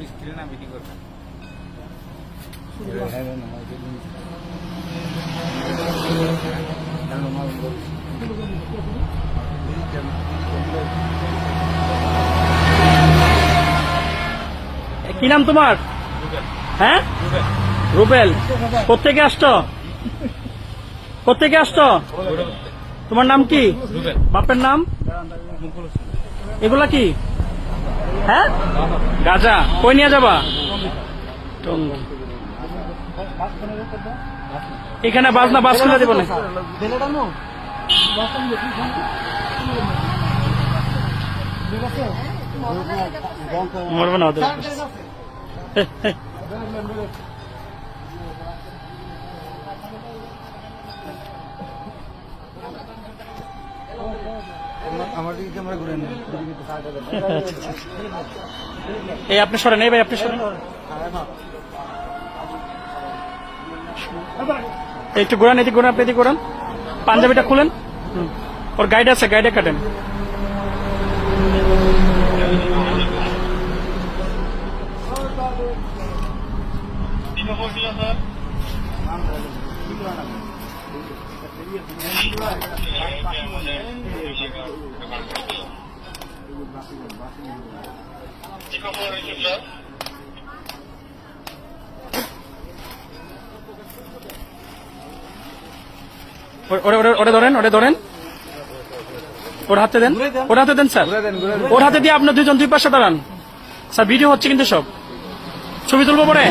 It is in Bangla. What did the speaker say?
স্ক্রিনে না মিটিং করবেন। কি নাম তোমার? হ্যাঁ, রুবেল। কোত্থেকে আসছো? কোত্থেকে আসছো? তোমার নাম কি? বাপের নাম? এগুলা কি? হ্যাঁ, গাজা। কই নিয়ে যাবা? টঙ্গী। এখানে বাস না, বাস খুলে দেবো না। মরবো না ওদের। এই আপনি সরেন, এই ভাই আপনি সরেন। একটু ঘোরান, এদিকে ঘোরান, আপনি এদিকে ঘোরান। পাঞ্জাবিটা খুলেন। ওর গাইড আছে, গাইডে কাটেন। ওরে ধরেন, ওরে ধরেন, ওর হাতে দেন, ওর হাতে দেন স্যার। ওর হাতে দিয়ে আপনার দুজন দুই পাশে দাঁড়ান। স্যার ভিডিও হচ্ছে কিন্তু সব। ছবি তুলবো পরে।